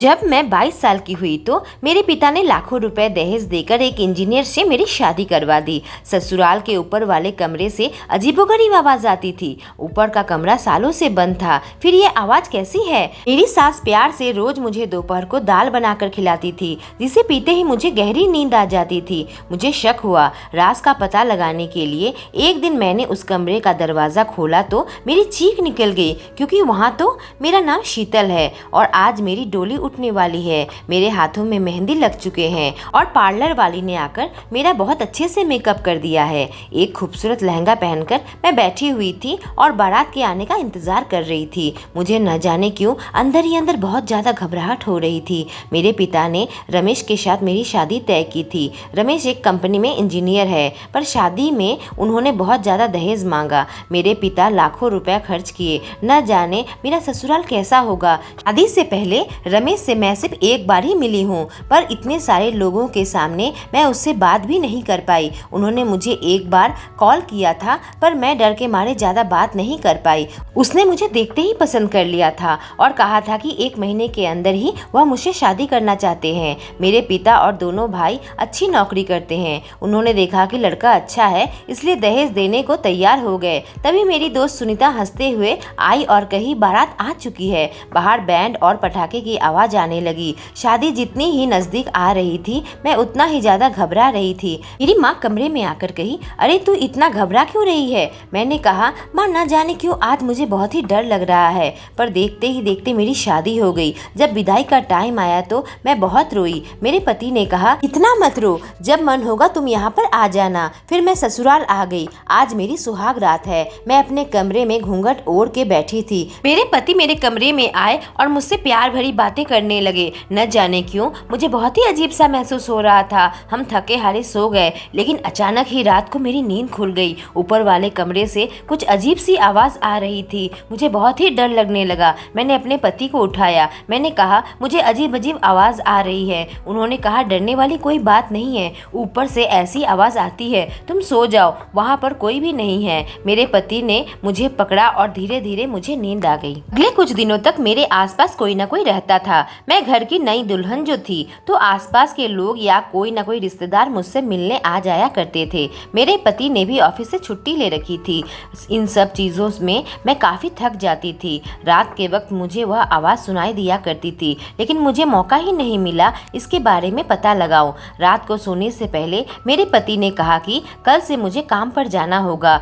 जब मैं 22 साल की हुई तो मेरे पिता ने लाखों रुपए दहेज देकर एक इंजीनियर से मेरी शादी करवा दी। ससुराल के ऊपर वाले कमरे से अजीबोगरीब आवाज आती थी। ऊपर का कमरा सालों से बंद था, फिर ये आवाज कैसी है? मेरी सास प्यार से रोज मुझे दोपहर को दाल बनाकर खिलाती थी, जिसे पीते ही मुझे गहरी नींद आ जाती थी। मुझे शक हुआ। राज का पता लगाने के लिए एक दिन मैंने उस कमरे का दरवाजा खोला तो मेरी चीख निकल गई, क्योंकि वहाँ तो मेरा नाम शीतल है और आज मेरी डोली उठने वाली है। मेरे हाथों में मेहंदी लग चुके हैं और पार्लर वाली ने आकर मेरा बहुत अच्छे से मेकअप कर दिया है। एक खूबसूरत लहंगा पहनकर मैं बैठी हुई थी और बारात के आने का इंतजार कर रही थी। मुझे न जाने क्यों अंदर ही अंदर बहुत ज्यादा घबराहट हो रही थी। मेरे पिता ने रमेश के साथ मेरी शादी तय की थी। रमेश एक कंपनी में इंजीनियर है, पर शादी में उन्होंने बहुत ज्यादा दहेज मांगा। मेरे पिता लाखों रुपए खर्च किए। न जाने मेरा ससुराल कैसा होगा। शादी से पहले रमेश से मैं सिर्फ एक बार ही मिली हूँ, पर इतने सारे लोगों के सामने मैं उससे बात भी नहीं कर पाई। उन्होंने मुझे एक बार कॉल किया था, पर मैं डर के मारे ज्यादा बात नहीं कर पाई। उसने मुझे देखते ही पसंद कर लिया था और कहा था कि 1 महीने के अंदर ही वह मुझसे शादी करना चाहते हैं। मेरे पिता और दोनों भाई अच्छी नौकरी करते हैं। उन्होंने देखा कि लड़का अच्छा है, इसलिए दहेज देने को तैयार हो गए। तभी मेरी दोस्त सुनीता हंसते हुए आई और कही, बारात आ चुकी है। बाहर बैंड और पटाखे की आवाज आने लगी। शादी जितनी ही नजदीक आ रही थी, मैं उतना ही ज्यादा घबरा रही थी। मेरी माँ कमरे में आकर कही, अरे तू इतना घबरा क्यों रही है? मैंने कहा, माँ न जाने क्यों आज मुझे बहुत ही डर लग रहा है। पर देखते ही देखते मेरी शादी हो गई। जब विदाई का टाइम आया तो मैं बहुत रोई। मेरे पति ने कहा, इतना मत रो, जब मन होगा तुम यहाँ पर आ जाना। फिर मैं ससुराल आ गई। आज मेरी सुहाग रात है। मैं अपने कमरे में घूंघट ओढ़ के बैठी थी। मेरे पति मेरे कमरे में आए और मुझसे प्यार भरी बातें करने लगे। न जाने क्यों मुझे बहुत ही अजीब सा महसूस हो रहा था। हम थके हारे सो गए, लेकिन अचानक ही रात को मेरी नींद खुल गई। ऊपर वाले कमरे से कुछ अजीब सी आवाज आ रही थी। मुझे बहुत ही डर लगने लगा। मैंने अपने पति को उठाया। मैंने कहा, मुझे अजीब अजीब आवाज आ रही है। उन्होंने कहा, डरने वाली कोई बात नहीं है, ऊपर से ऐसी आवाज आती है, तुम सो जाओ, वहाँ पर कोई भी नहीं है। मेरे पति ने मुझे पकड़ा और धीरे धीरे मुझे नींद आ गई। अगले कुछ दिनों तक मेरे आसपास कोई न कोई रहता था। मैं घर की नई दुल्हन जो थी, तो आसपास के लोग या कोई न कोई रिश्तेदार मुझसे मिलने आ जाया करते थे। मेरे पति ने भी ऑफिस से छुट्टी ले रखी थी। इन सब चीज़ों में मैं काफ़ी थक जाती थी। रात के वक्त मुझे वह आवाज़ सुनाई दिया करती थी, लेकिन मुझे मौका ही नहीं मिला इसके बारे में पता लगाऊं। रात को सोने से पहले मेरे पति ने कहा कि कल से मुझे काम पर जाना होगा।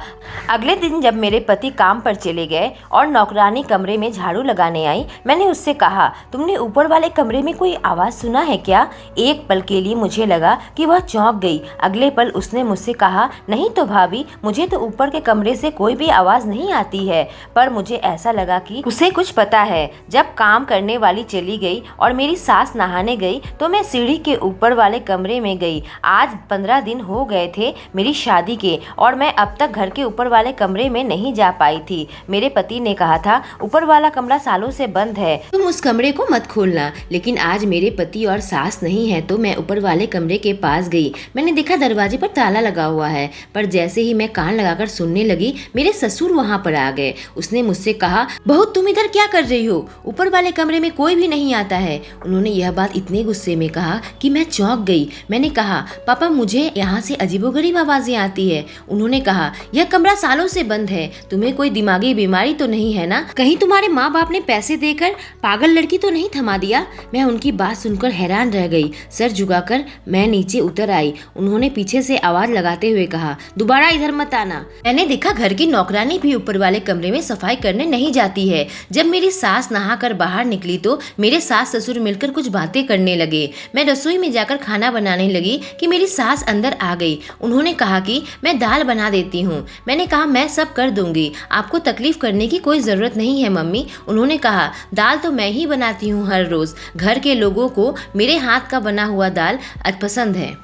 अगले दिन जब मेरे पति काम पर चले गए और नौकरानी कमरे में झाड़ू लगाने आई, मैंने उससे कहा, तुमने ऊपर वाले कमरे में कोई आवाज सुना है क्या? एक पल के लिए मुझे लगा कि वह चौंक गई। अगले पल उसने मुझसे कहा, नहीं तो भाभी, मुझे तो ऊपर के कमरे से कोई भी आवाज नहीं आती है। पर मुझे ऐसा लगा कि उसे कुछ पता है। जब काम करने वाली चली गई और मेरी सास नहाने गई, तो मैं सीढ़ी के ऊपर वाले कमरे में गई। आज 15 दिन हो गए थे मेरी शादी के, और मैं अब तक घर के ऊपर वाले कमरे में नहीं जा पाई थी। मेरे पति ने कहा था, ऊपर वाला कमरा सालों से बंद है, तुम उस कमरे को मत खोलना। लेकिन आज मेरे पति और सास नहीं है, तो मैं ऊपर वाले कमरे के पास गई। मैंने देखा दरवाजे पर ताला लगा हुआ है, पर जैसे ही मैं कान लगाकर सुनने लगी, मेरे ससुर वहाँ पर आ गए। उसने मुझसे कहा, बहू तुम इधर क्या कर रही हो? ऊपर वाले कमरे में कोई भी नहीं आता है। उन्होंने यह बात इतने गुस्से में कहा कि मैं चौंक गई। मैंने कहा, पापा मुझे यहाँ से अजीबोगरीब आवाजें आती है। उन्होंने कहा, यह कमरा सालों से बंद है, तुम्हें कोई दिमागी बीमारी तो नहीं है ना? कहीं तुम्हारे माँ बाप ने पैसे देकर पागल लड़की तो नहीं थमा दिया? मैं उनकी बात सुनकर हैरान रह गई। सर झुकाकर मैं नीचे उतर आई। उन्होंने पीछे से आवाज लगाते हुए कहा, दोबारा इधर मत आना। मैंने देखा घर की नौकरानी भी ऊपर वाले कमरे में सफाई करने नहीं जाती है। जब मेरी सास नहाकर बाहर निकली तो मेरे सास ससुर मिलकर कुछ बातें करने लगे। मैं रसोई में जाकर खाना बनाने लगी कि मेरी सास अंदर आ गई। उन्होंने कहा कि मैं दाल बना देती हूँ। मैंने कहा, मैं सब कर दूंगी, आपको तकलीफ करने की कोई जरूरत नहीं है मम्मी। उन्होंने कहा, दाल तो मैं ही बनाती हूँ हर रोज। घर के लोगों को मेरे हाथ का बना हुआ दाल पसंद है।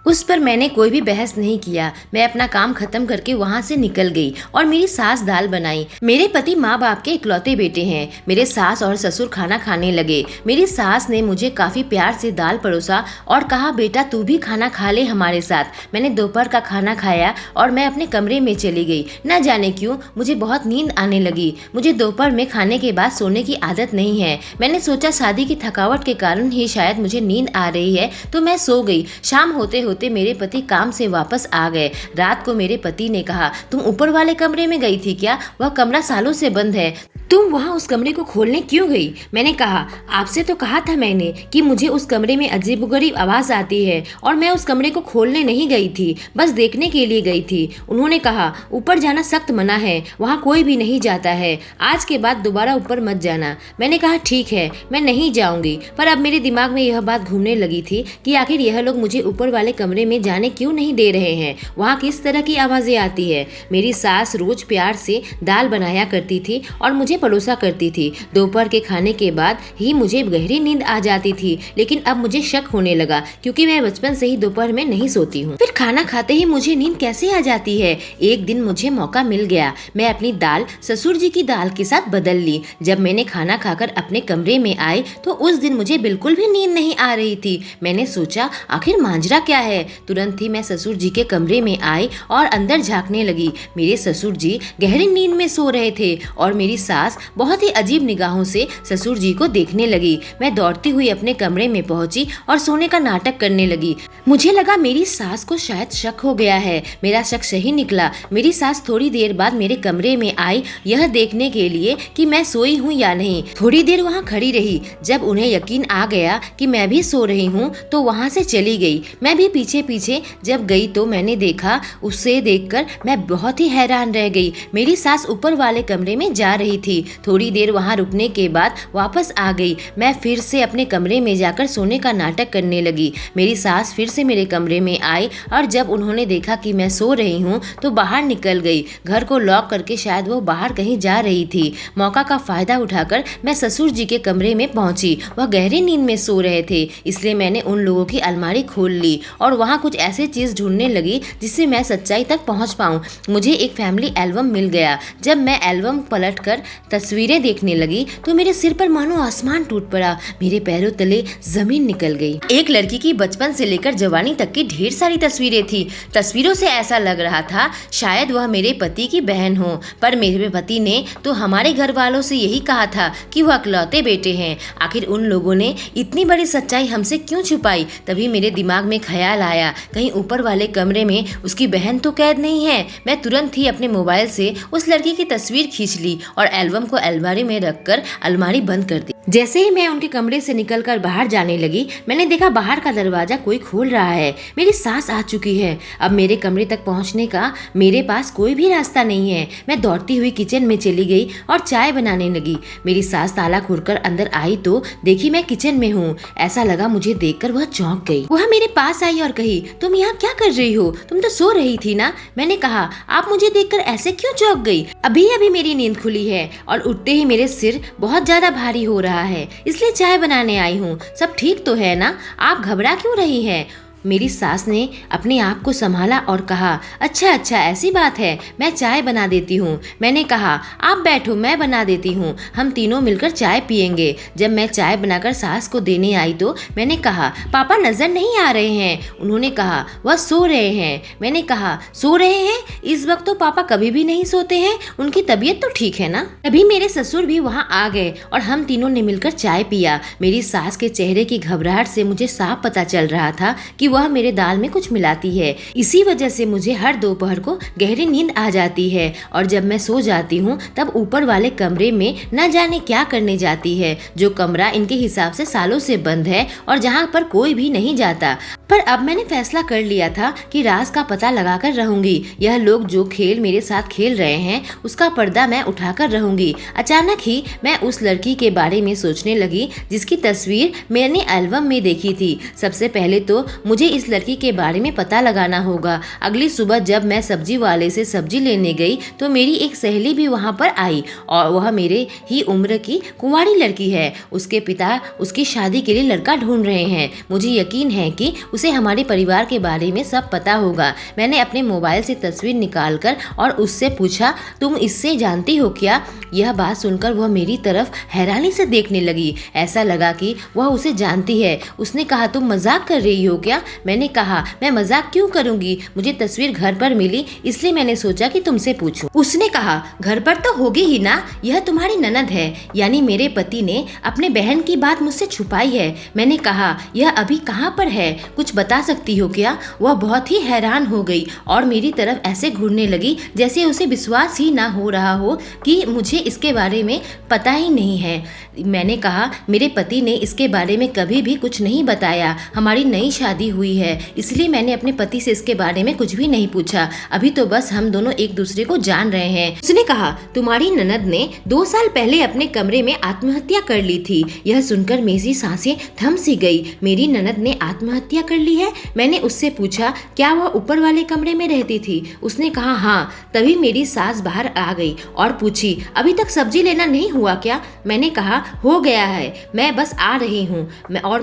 उस पर मैंने कोई भी बहस नहीं किया। मैं अपना काम खत्म करके वहाँ से निकल गई और मेरी सास दाल बनाई। मेरे पति माँ बाप के इकलौते बेटे हैं। मेरे सास और ससुर खाना खाने लगे। मेरी सास ने मुझे काफी प्यार से दाल परोसा और कहा, बेटा तू भी खाना खा ले हमारे साथ। मैंने दोपहर का खाना खाया और मैं अपने कमरे में चली गई। न जाने क्यों मुझे बहुत नींद आने लगी। मुझे दोपहर में खाने के बाद सोने की आदत नहीं है। मैंने सोचा शादी की थकावट के कारण ही शायद मुझे नींद आ रही है, तो मैं सो गई। शाम होते मेरे पति काम से वापस आ गए। रात को मेरे पति ने कहा, तुम ऊपर वाले कमरे में गई थी क्या? वह कमरा सालों से बंद है, तुम वहाँ उस कमरे को खोलने क्यों गई? मैंने कहा, आपसे तो कहा था मैंने कि मुझे उस कमरे में अजीबोगरीब आवाज आती है और मैं उस कमरे को खोलने नहीं गई थी, बस देखने के लिए गई थी। उन्होंने कहा, ऊपर जाना सख्त मना है, वहाँ कोई भी नहीं जाता है, आज के बाद दोबारा ऊपर मत जाना। मैंने कहा, ठीक है, मैं नहीं जाऊंगी। पर अब मेरे दिमाग में यह बात घूमने लगी थी कि आखिर यह लोग मुझे ऊपर वाले कमरे में जाने क्यों नहीं दे रहे हैं, वहाँ किस तरह की आवाजें आती है। मेरी सास रोज प्यार से दाल बनाया करती थी और मुझे परोसा करती थी। दोपहर के खाने के बाद ही मुझे गहरी नींद आ जाती थी, लेकिन अब मुझे शक होने लगा क्योंकि मैं बचपन से ही दोपहर में नहीं सोती हूँ। फिर खाना खाते ही मुझे नींद कैसे आ जाती है? एक दिन मुझे मौका मिल गया। मैं अपनी दाल ससुर जी की दाल के साथ बदल ली। जब मैंने खाना खाकर अपने कमरे में आई तो उस दिन मुझे बिल्कुल भी नींद नहीं आ रही थी। मैंने सोचा, आखिर मांजरा क्या है? तुरंत ही मैं ससुर जी के कमरे में आई और अंदर झांकने लगी। मेरे ससुर जी गहरी नींद में सो रहे थे और मेरी सास बहुत ही अजीब निगाहों से ससुर जी को देखने लगी। मैं दौड़ती हुई अपने कमरे में पहुंची और सोने का नाटक करने लगी। मुझे लगा मेरी सास को शायद शक हो गया है। मेरा शक सही निकला। मेरी सास थोड़ी देर बाद मेरे कमरे में आई, यह देखने के लिए कि मैं सोई हूँ या नहीं। थोड़ी देर वहाँ खड़ी रही। जब उन्हें यकीन आ गया कि मैं भी सो रही हूँ तो वहाँ से चली गई। मैं भी पीछे पीछे जब गई तो मैंने देखा, उसे देखकर मैं बहुत ही हैरान रह गई। मेरी सास ऊपर वाले कमरे में जा रही थी। थोड़ी देर वहाँ रुकने के बाद वापस आ गई। मैं फिर से अपने कमरे में जाकर सोने का नाटक करने लगी। मेरी सास फिर से मेरे कमरे में आई और जब उन्होंने देखा कि मैं सो रही हूँ तो बाहर निकल गई। घर को लॉक करके शायद वो बाहर कहीं जा रही थी। मौका का फायदा उठाकर मैं ससुर जी के कमरे में पहुंची। वह गहरी नींद में सो रहे थे, इसलिए मैंने उन लोगों की अलमारी खोल ली और वहाँ कुछ ऐसी चीज ढूंढने लगी जिससे मैं सच्चाई तक पहुँच पाऊँ। मुझे एक फैमिली एल्बम मिल गया। जब मैं एल्बम पलट कर तस्वीरें देखने लगी तो मेरे सिर पर मानो आसमान टूट पड़ा। मेरे पैरों तले जमीन निकल गई। एक लड़की की बचपन से लेकर जवानी तक की ढेर सारी तस्वीरें थी। तस्वीरों से ऐसा लग रहा था शायद वह मेरे पति की बहन हो, पर मेरे पति ने तो हमारे घर वालों से यही कहा था कि वह इकलौते बेटे हैं। आखिर उन लोगों ने इतनी बड़ी सच्चाई हमसे क्यों छुपाई? तभी मेरे दिमाग में ख्याल आया, कहीं ऊपर वाले कमरे में उसकी बहन तो कैद नहीं है। मैं तुरंत ही अपने मोबाइल से उस लड़की की तस्वीर खींच ली और एल्बम को अलमारी में रखकर अलमारी बंद कर दी। जैसे ही मैं उनके कमरे से निकलकर बाहर जाने लगी, मैंने देखा बाहर का दरवाजा कोई खोल रहा है। मेरी सास आ चुकी है। अब मेरे कमरे तक पहुंचने का मेरे पास कोई भी रास्ता नहीं है। मैं दौड़ती हुई किचन में चली गई और चाय बनाने लगी। मेरी सास ताला खोलकर अंदर आई तो देखी मैं किचन में हूँ। ऐसा लगा मुझे देखकर वह चौंक गई। वह मेरे पास आई और कही, तुम यहाँ क्या कर रही हो? तुम तो सो रही थी ना? मैंने कहा, आप मुझे देखकर ऐसे क्यों चौंक गई? अभी अभी मेरी नींद खुली है और उठते ही मेरे सिर बहुत ज्यादा भारी हो रहा है, इसलिए चाय बनाने आई हूँ। सब ठीक तो है ना? आप घबरा क्यों रही हैं? मेरी सास ने अपने आप को संभाला और कहा, अच्छा अच्छा ऐसी बात है, मैं चाय बना देती हूँ। मैंने कहा, आप बैठो, मैं बना देती हूँ, हम तीनों मिलकर चाय पियेंगे। जब मैं चाय बनाकर सास को देने आई तो मैंने कहा, पापा नजर नहीं आ रहे हैं। उन्होंने कहा, वह सो रहे हैं। मैंने कहा, सो रहे हैं? इस वक्त तो पापा कभी भी नहीं सोते हैं, उनकी तबीयत तो ठीक है ना? तभी मेरे ससुर भी वहाँ आ गए और हम तीनों ने मिलकर चाय पिया। मेरी सास के चेहरे की घबराहट से मुझे साफ पता चल रहा था कि वह मेरे दाल में कुछ मिलाती है। इसी वजह से मुझे हर दोपहर को गहरी नींद आ जाती है और जब मैं सो जाती हूँ तब ऊपर वाले कमरे में न जाने क्या करने जाती है, जो कमरा इनके हिसाब से सालों से बंद है और जहाँ पर कोई भी नहीं जाता। पर अब मैंने फैसला कर लिया था कि राज का पता लगाकर रहूंगी। यह लोग जो खेल मेरे साथ खेल रहे हैं उसका पर्दा मैं उठाकर रहूंगी। अचानक ही मैं उस लड़की के बारे में सोचने लगी जिसकी तस्वीर मैंने एल्बम में देखी थी। सबसे पहले तो मुझे मुझे इस लड़की के बारे में पता लगाना होगा। अगली सुबह जब मैं सब्जी वाले से सब्जी लेने गई तो मेरी एक सहेली भी वहाँ पर आई और वह मेरे ही उम्र की कुंवारी लड़की है। उसके पिता उसकी शादी के लिए लड़का ढूंढ रहे हैं। मुझे यकीन है कि उसे हमारे परिवार के बारे में सब पता होगा। मैंने अपने मोबाइल से तस्वीर निकालकर और उससे पूछा, तुम इससे जानती हो क्या? यह बात सुनकर वह मेरी तरफ हैरानी से देखने लगी। ऐसा लगा कि वह उसे जानती है। उसने कहा, तुम मजाक कर रही हो क्या? मैंने कहा, मैं मजाक क्यों करूंगी, मुझे तस्वीर घर पर मिली इसलिए मैंने सोचा कि तुमसे पूछूं। उसने कहा, घर पर तो होगी ही ना, यह तुम्हारी ननद है। यानी मेरे पति ने अपने बहन की बात मुझसे छुपाई है। मैंने कहा, यह अभी कहाँ पर है, कुछ बता सकती हो क्या? वह बहुत ही हैरान हो गई और मेरी तरफ ऐसे घूरने लगी जैसे उसे विश्वास ही ना हो रहा हो कि मुझे इसके बारे में पता ही नहीं है। मैंने कहा, मेरे पति ने इसके बारे में कभी भी कुछ नहीं बताया। हमारी नई शादी हुई है इसलिए मैंने अपने पति से इसके बारे में कुछ भी नहीं पूछा। अभी तो बस हम दोनों एक दूसरे को जान रहे हैं। उसने कहा, तुम्हारी ननद ने 2 साल पहले अपने कमरे में आत्महत्या कर ली थी। यह सुनकर मेरी सांसें थम सी गई। मेरी ननद ने आत्महत्या कर ली है? मैंने उससे पूछा, क्या वह ऊपर वाले कमरे में रहती थी? उसने कहा, हाँ। तभी मेरी सास बाहर आ गई और पूछी, अभी तक सब्जी लेना नहीं हुआ क्या? मैंने कहा, हो गया है, मैं बस आ रही हूँ।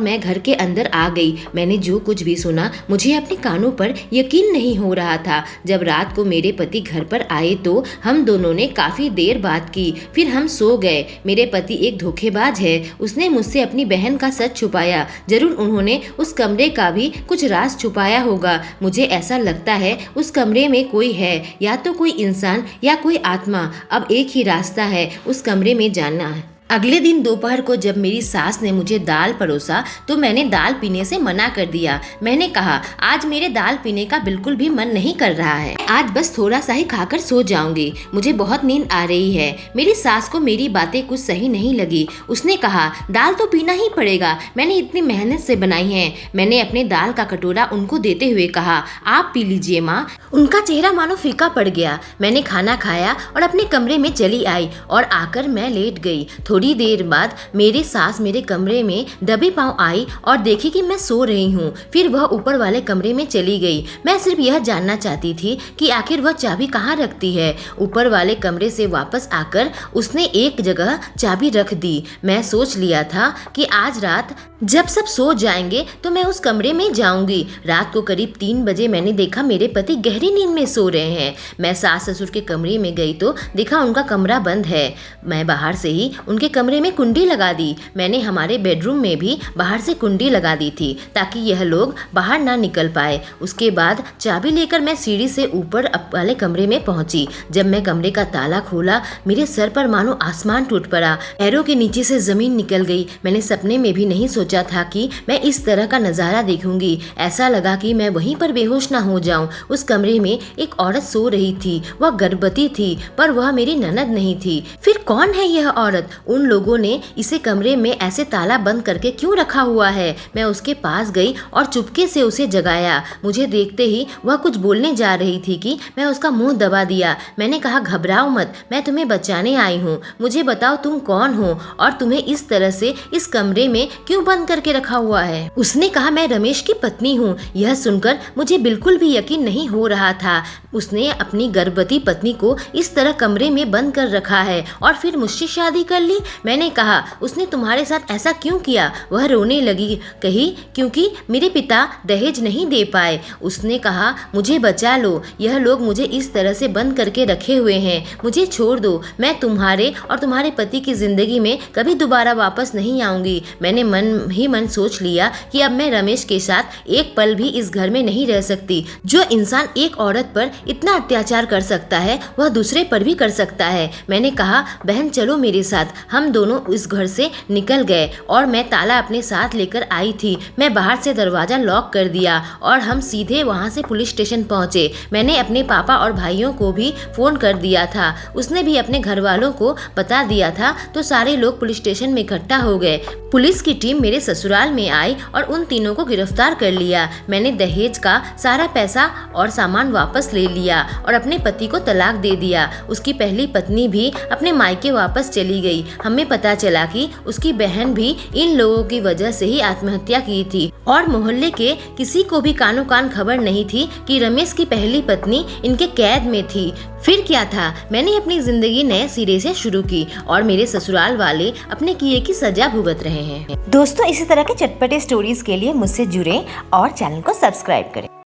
मैं घर के अंदर आ गई। मैंने जो कुछ भी सुना मुझे अपने कानों पर यकीन नहीं हो रहा था। जब रात को मेरे पति घर पर आए तो हम दोनों ने काफी देर बात की, फिर हम सो गए। मेरे पति एक धोखेबाज है। उसने मुझसे अपनी बहन का सच छुपाया। जरूर उन्होंने उस कमरे का भी कुछ राज छुपाया होगा। मुझे ऐसा लगता है उस कमरे में कोई है, या तो कोई इंसान या कोई आत्मा। अब एक ही रास्ता है, उस कमरे में जाना है। अगले दिन दोपहर को जब मेरी सास ने मुझे दाल परोसा तो मैंने दाल पीने से मना कर दिया। मैंने कहा, आज मेरे दाल पीने का बिल्कुल भी मन नहीं कर रहा है, आज बस थोड़ा सा ही खाकर सो जाऊंगी, मुझे बहुत नींद आ रही है। मेरी सास को मेरी बातें कुछ सही नहीं लगी। उसने कहा, दाल तो पीना ही पड़ेगा, मैंने इतनी मेहनत से बनाई है। मैंने अपने दाल का कटोरा उनको देते हुए कहा, आप पी लीजिए माँ। उनका चेहरा मानो फीका पड़ गया। मैंने खाना खाया और अपने कमरे में चली आई और आकर मैं लेट गई। थोड़ी देर बाद मेरी सास मेरे कमरे में दबे पांव आई और देखी कि मैं सो रही हूँ। फिर वह ऊपर वाले कमरे में चली गई। मैं सिर्फ यह जानना चाहती थी कि आखिर वह चाबी कहाँ रखती है। ऊपर वाले कमरे से वापस आकर उसने एक जगह चाबी रख दी। मैं सोच लिया था कि आज रात जब सब सो जाएंगे तो मैं उस कमरे में जाऊंगी। रात को करीब 3 बजे मैंने देखा मेरे पति गहरी नींद में सो रहे हैं। मैं सास ससुर के कमरे में गई तो देखा उनका कमरा बंद है। मैं बाहर से ही उनके कमरे में कुंडी लगा दी। मैंने हमारे बेडरूम में भी बाहर से कुंडी लगा दी थी ताकि यह लोग बाहर ना निकल पाए। उसके बाद चाबी लेकर मैं सीढ़ी से ऊपर वाले कमरे में पहुंची। जब मैं कमरे का ताला खोला मेरे सर पर मानो आसमान टूट पड़ा, पैरों के नीचे से जमीन निकल गई। मैंने सपने में भी नहीं सोचा था कि मैं इस तरह का नजारा देखूंगी। ऐसा लगा कि मैं वहीं पर बेहोश ना हो जाऊं। उस कमरे में एक औरत सो रही थी। वह गर्भवती थी पर वह मेरी ननद नहीं थी। फिर कौन है यह औरत? उन लोगों ने इसे कमरे में ऐसे ताला बंद करके क्यों रखा हुआ है? मैं उसके पास गई और चुपके से उसे जगाया। मुझे देखते ही वह कुछ बोलने जा रही थी कि मैं उसका मुंह दबा दिया। मैंने कहा, घबराओ मत, मैं तुम्हें बचाने आई हूँ। मुझे बताओ तुम कौन हो और तुम्हें इस तरह से इस कमरे में क्यों बंद करके रखा हुआ है? उसने कहा, मैं रमेश की पत्नी हूँ। यह सुनकर मुझे बिल्कुल भी यकीन नहीं हो रहा था। उसने अपनी गर्भवती पत्नी को इस तरह कमरे में बंद कर रखा है और फिर मुझसे शादी कर ली। मैंने कहा, उसने तुम्हारे साथ ऐसा क्यों किया? वह रोने लगी। कही, क्योंकि मेरे पिता दहेज नहीं दे पाए। उसने कहा, मुझे बचा लो, यह लोग मुझे इस तरह से बंद करके रखे हुए हैं, मुझे छोड़ दो। मैं तुम्हारे और तुम्हारे पति की जिंदगी में कभी दोबारा वापस नहीं आऊंगी। मैंने मन ही मन सोच लिया कि अब मैं रमेश के साथ एक पल भी इस घर में नहीं रह सकती। जो इंसान एक औरत पर इतना अत्याचार कर सकता है वह दूसरे पर भी कर सकता है। मैंने कहा, बहन चलो मेरे साथ। हम दोनों इस घर से निकल गए और मैं ताला अपने साथ लेकर आई थी। मैं बाहर से दरवाजा लॉक कर दिया और हम सीधे वहां से पुलिस स्टेशन पहुंचे। मैंने अपने पापा और भाइयों को भी फोन कर दिया था। उसने भी अपने घर वालों को बता दिया था तो सारे लोग पुलिस स्टेशन में इकट्ठा हो गए। पुलिस की टीम मेरे ससुराल में आई और उन तीनों को गिरफ्तार कर लिया। मैंने दहेज का सारा पैसा और सामान वापस ले लिया और अपने पति को तलाक दे दिया। उसकी पहली पत्नी भी अपने मायके वापस चली गई। हमें पता चला कि उसकी बहन भी इन लोगों की वजह से ही आत्महत्या की थी और मोहल्ले के किसी को भी कानो कान खबर नहीं थी कि रमेश की पहली पत्नी इनके कैद में थी। फिर क्या था, मैंने अपनी जिंदगी नए सिरे से शुरू की और मेरे ससुराल वाले अपने किए की सजा भुगत रहे हैं। दोस्तों, इसी तरह के चटपटे स्टोरीज के लिए मुझसे जुड़ें और चैनल को सब्सक्राइब करें।